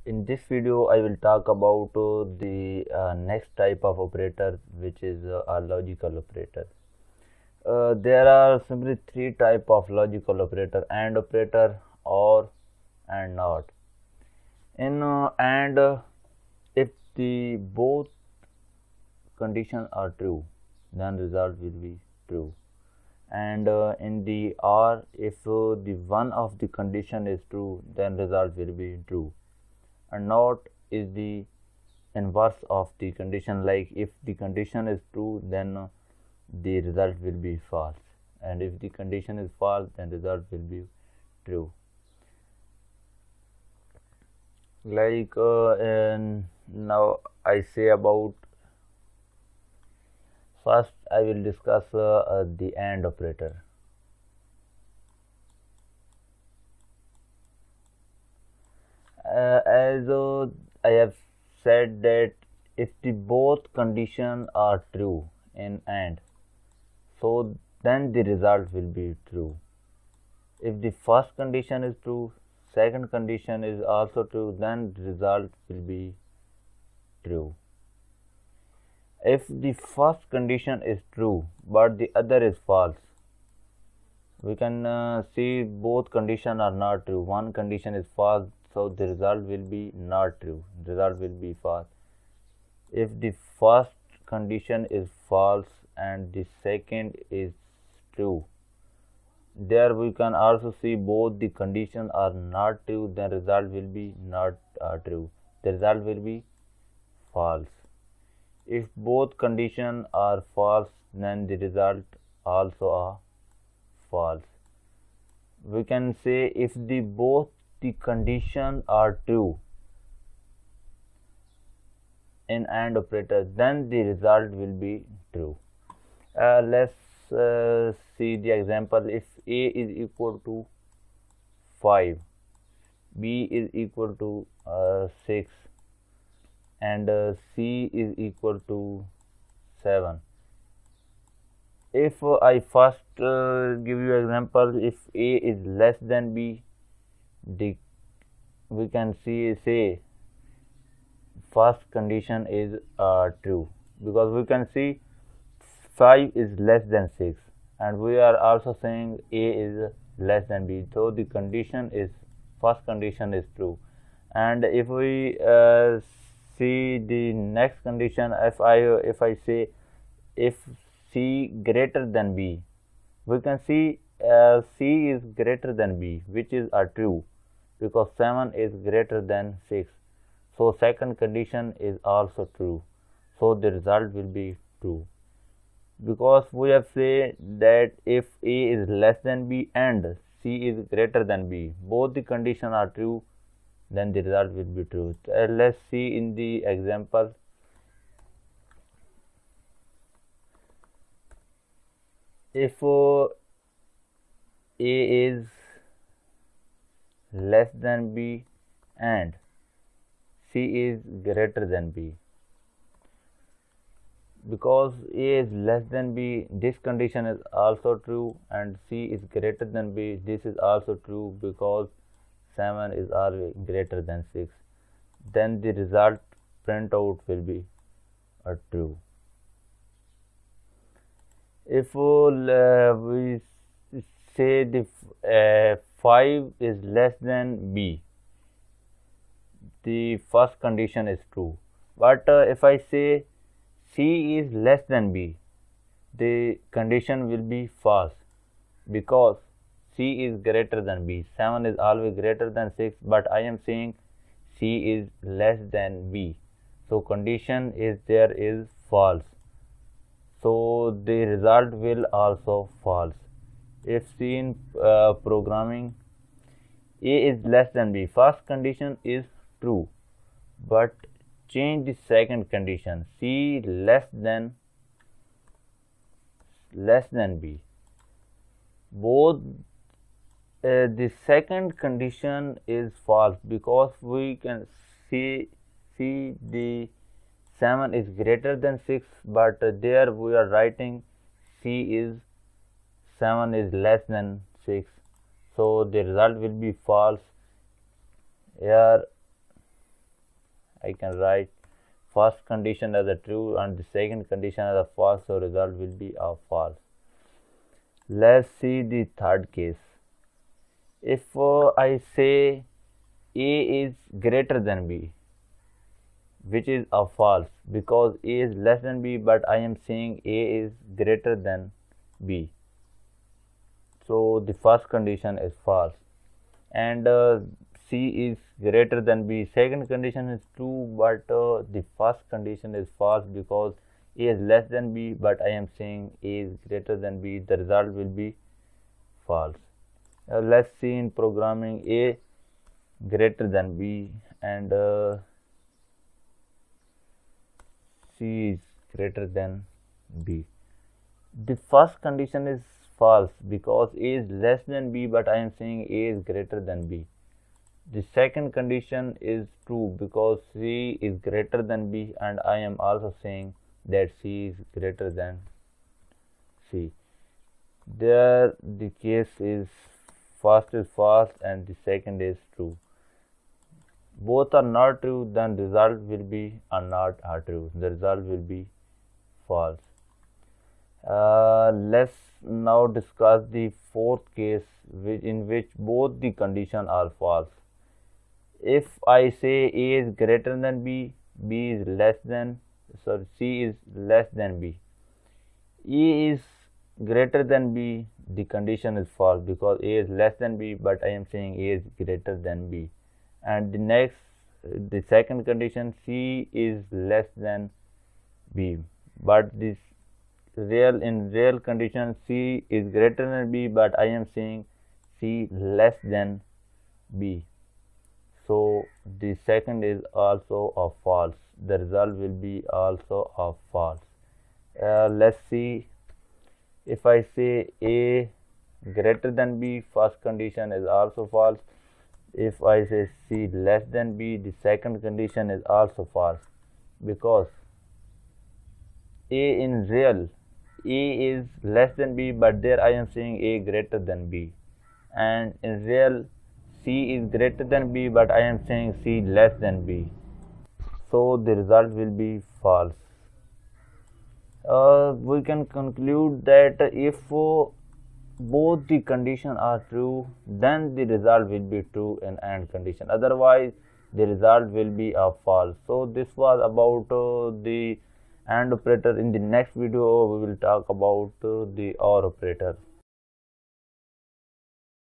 In this video, I will talk about the next type of operator, which is a logical operator. There are simply three type of logical operator: AND operator, OR, and NOT. In AND, if the both conditions are true, then result will be true. And in the OR, if the one of the condition is true, then result will be true. And NOT is the inverse of the condition, like if the condition is true, then the result will be false, and if the condition is false, then result will be true. Like and now I say about, first I will discuss the AND operator. As I have said that if the both conditions are true in AND, so then the result will be true. If the first condition is true, second condition is also true, then the result will be true. If the first condition is true but the other is false, we can see both conditions are not true. One condition is false, so the result will be not true, the result will be false. If the first condition is false and the second is true, there we can also see both the conditions are not true, then result will be not true, the result will be false. If both conditions are false, then the result also are false. We can say if the both the conditions are true in AND operator, then the result will be true. Let's see the example. If A is equal to 5, B is equal to 6, and C is equal to 7. If I first give you example, if A is less than B, we can say first condition is true, because we can see 5 is less than 6, and we are also saying A is less than B, so the condition is, first condition is true. And if we see the next condition, if I say if C greater than B, we can see C is greater than B, which is true, because 7 is greater than 6, so second condition is also true, so the result will be true. Because we have said that if A is less than B and C is greater than B, both the conditions are true, then the result will be true. Let's see in the example. If A is less than B and C is greater than B, because A is less than B, this condition is also true, and C is greater than B, this is also true, because 7 is always greater than 6, then the result printout will be true. If we say the 5 is less than B, the first condition is true, but if I say C is less than B, the condition will be false, because C is greater than B. 7 is always greater than 6, but I am saying C is less than B, so condition is there is false, so the result will also false. If C in programming, A is less than B, first condition is true, but change the second condition, C less than B, both the second condition is false, because we can see the 7 is greater than 6, but there we are writing C is 7 is less than 6, so the result will be false. Here I can write first condition as a true and the second condition as a false, so result will be a false. Let's see the third case. If I say A is greater than B, which is a false because A is less than B, but I am saying A is greater than B, so the first condition is false. And C is greater than B, second condition is true, but the first condition is false because A is less than B, but I am saying A is greater than B, the result will be false. Let's see in programming A greater than B and C is greater than B. The first condition is false because A is less than B, but I am saying A is greater than B. The second condition is true because C is greater than B, and I am also saying that C is greater than C. There the case is first is false and the second is true. Both are not true, then result will be not true. The result will be false. Let's now discuss the fourth case in which both the conditions are false. If I say A is greater than B, B is less than, sorry, C is less than B. A is greater than B, the condition is false because A is less than B, but I am saying A is greater than B. And the second condition, C is less than B, but in real condition C is greater than B, but I am saying C less than B, so the second is also a false. The result will be also a false. Let's see, if I say A greater than B, first condition is also false. If I say C less than B, the second condition is also false because A in real, A is less than B, but there I am saying A greater than B, and in real C is greater than B, but I am saying C less than B, so the result will be false. We can conclude that if both the conditions are true, then the result will be true in AND condition, otherwise the result will be a false. So this was about the AND operator. In the next video we will talk about the OR operator.